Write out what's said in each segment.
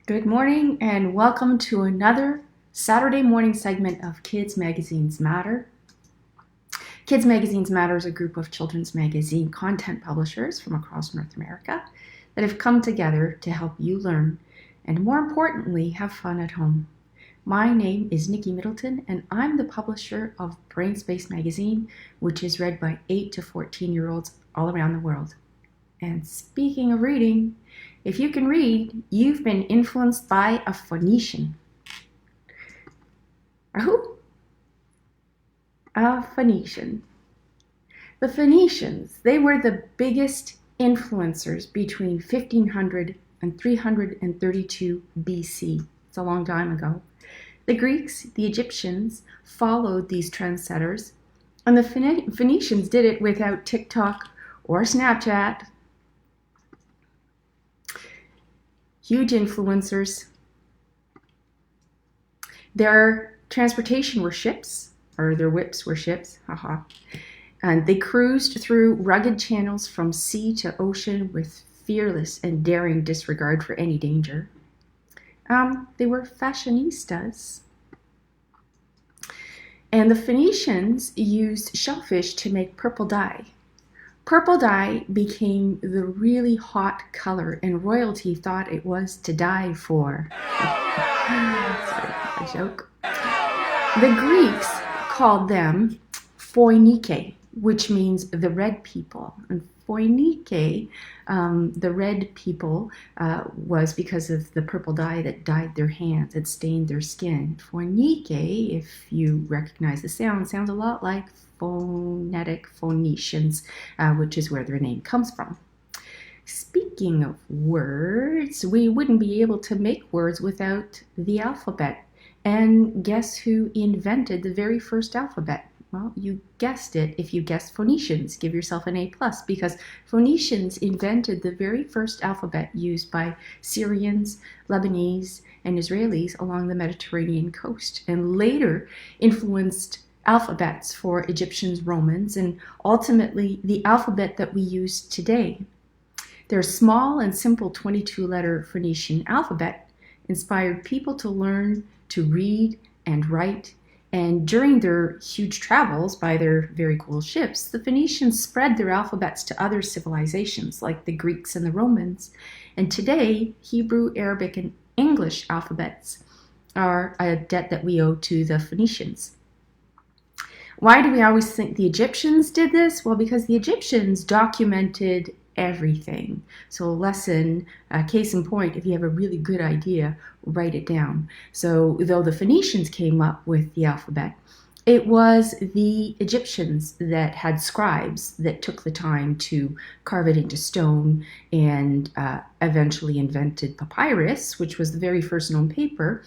Good morning and welcome to another Saturday morning segment of Kids Magazines Matter. Kids Magazines Matter is a group of children's magazine content publishers from across North America that have come together to help you learn and, more importantly, have fun at home. My name is Nikki Middleton and I'm the publisher of Brain Space Magazine, which is read by 8 to 14-year-olds all around the world. And speaking of reading, if you can read, you've been influenced by a Phoenician. A who? A Phoenician. The Phoenicians, they were the biggest influencers between 1500 and 332 BC. It's a long time ago. The Greeks, the Egyptians, followed these trendsetters, and the Phoenicians did it without TikTok or Snapchat. Huge influencers. Their transportation were ships, or their whips were ships, haha. And they cruised through rugged channels from sea to ocean with fearless and daring disregard for any danger. They were fashionistas. And the Phoenicians used shellfish to make purple dye. Purple dye became the really hot color, and royalty thought it was to die for. Sorry, a joke. The Greeks called them Phoenike, which means the red people. And Phoenike, the red people, was because of the purple dye that dyed their hands. It stained their skin. Phoenike, if you recognize the sound, sounds a lot like phonetic Phoenicians, which is where their name comes from. Speaking of words, we wouldn't be able to make words without the alphabet. And guess who invented the very first alphabet? Well, you guessed it. If you guessed Phoenicians, give yourself an A+, because Phoenicians invented the very first alphabet used by Syrians, Lebanese, and Israelis along the Mediterranean coast, and later influenced alphabets for Egyptians, Romans, and ultimately the alphabet that we use today. Their small and simple 22-letter Phoenician alphabet inspired people to learn to read and write, and during their huge travels by their very cool ships, the Phoenicians spread their alphabets to other civilizations like the Greeks and the Romans, and today Hebrew, Arabic, and English alphabets are a debt that we owe to the Phoenicians. Why do we always think the Egyptians did this? Well, because the Egyptians documented everything. So lesson, case in point, if you have a really good idea, write it down. So though the Phoenicians came up with the alphabet, it was the Egyptians that had scribes that took the time to carve it into stone and eventually invented papyrus, which was the very first known paper.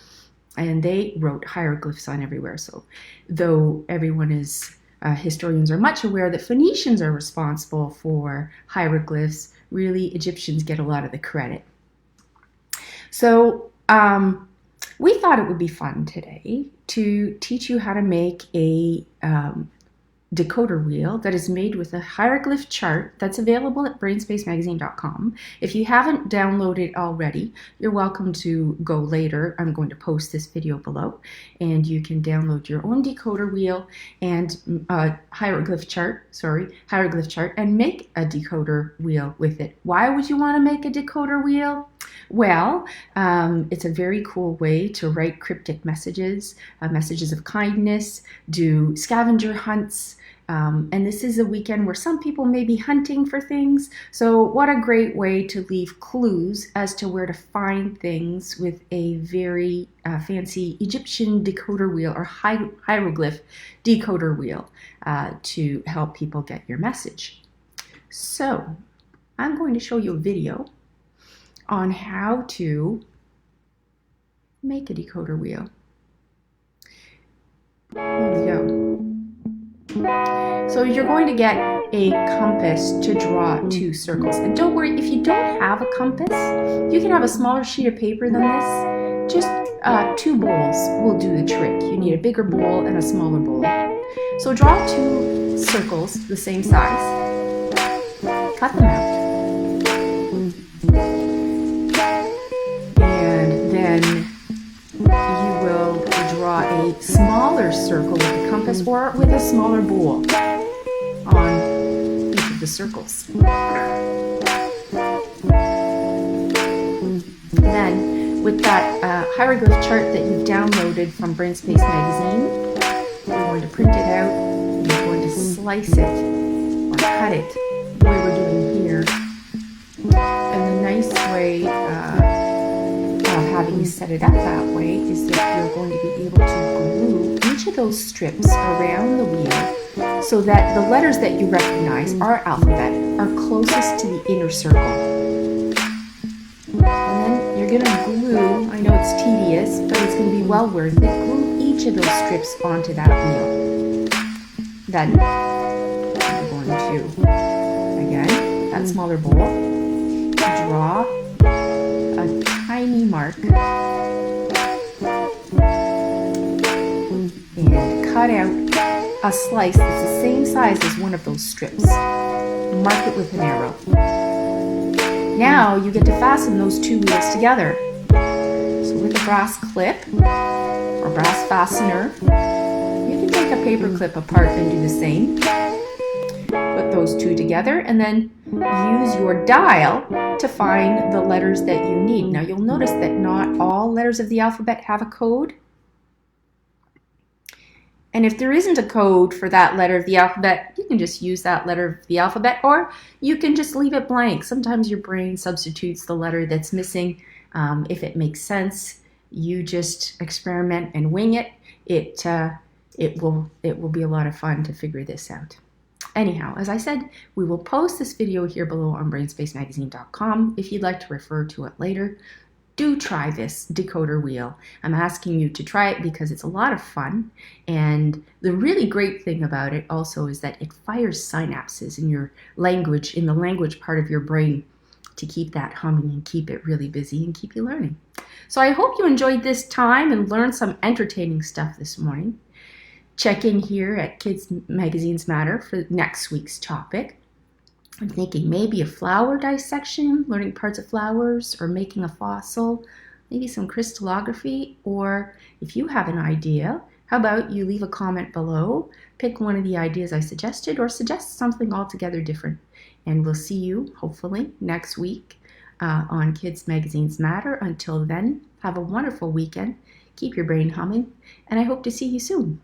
And they wrote hieroglyphs on everywhere. So though everyone is, historians are much aware that Phoenicians are responsible for hieroglyphs, really Egyptians get a lot of the credit. So we thought it would be fun today to teach you how to make a decoder wheel that is made with a hieroglyph chart that's available at brainspacemagazine.com. If you haven't downloaded it already, you're welcome to go later. I'm going to post this video below, and you can download your own decoder wheel and hieroglyph chart, and make a decoder wheel with it. Why would you want to make a decoder wheel? Well, it's a very cool way to write cryptic messages, messages of kindness, do scavenger hunts, and this is a weekend where some people may be hunting for things. So what a great way to leave clues as to where to find things with a very fancy Egyptian decoder wheel or hieroglyph decoder wheel to help people get your message. So I'm going to show you a video on how to make a decoder wheel. Here we go. So you're going to get a compass to draw 2 circles. And don't worry, if you don't have a compass, you can have a smaller sheet of paper than this. Just 2 bowls will do the trick. You need a bigger bowl and a smaller bowl. So draw 2 circles the same size. Cut them out. And smaller circle with the compass or with a smaller bowl on each of the circles. Then, with that hieroglyph chart that you've downloaded from Brainspace magazine, you're going to print it out, and you're going to slice it or cut it the way we're doing here. And the nice way of having you set it up that way is that you're going to be able to glue each of those strips around the wheel so that the letters that you recognize, our alphabet, are closest to the inner circle. And then you're going to glue, I know it's tedious, but it's going to be well worth it, glue each of those strips onto that wheel. Then you're going to, again, that smaller bowl, draw a tiny mark and cut out a slice that's the same size as one of those strips. Mark it with an arrow. Now you get to fasten those two wheels together. So with a brass clip or brass fastener, you can take a paper clip apart and do the same. Put those two together and then use your dial to find the letters that you need. Now you'll notice that not all letters of the alphabet have a code. And if there isn't a code for that letter of the alphabet, you can just use that letter of the alphabet, or you can just leave it blank. Sometimes your brain substitutes the letter that's missing. If it makes sense, you just experiment and wing it. It will be a lot of fun to figure this out. Anyhow, as I said, we will post this video here below on brainspacemagazine.com if you'd like to refer to it later. Do try this decoder wheel. I'm asking you to try it because it's a lot of fun, and the really great thing about it also is that it fires synapses in your language, in the language part of your brain, to keep that humming and keep it really busy and keep you learning. So I hope you enjoyed this time and learned some entertaining stuff this morning. Check in here at Kids Magazines Matter for next week's topic. I'm thinking maybe a flower dissection, learning parts of flowers, or making a fossil, maybe some crystallography, or if you have an idea, how about you leave a comment below, pick one of the ideas I suggested, or suggest something altogether different. And we'll see you, hopefully, next week on Kids Magazines Matter. Until then, have a wonderful weekend, keep your brain humming, and I hope to see you soon.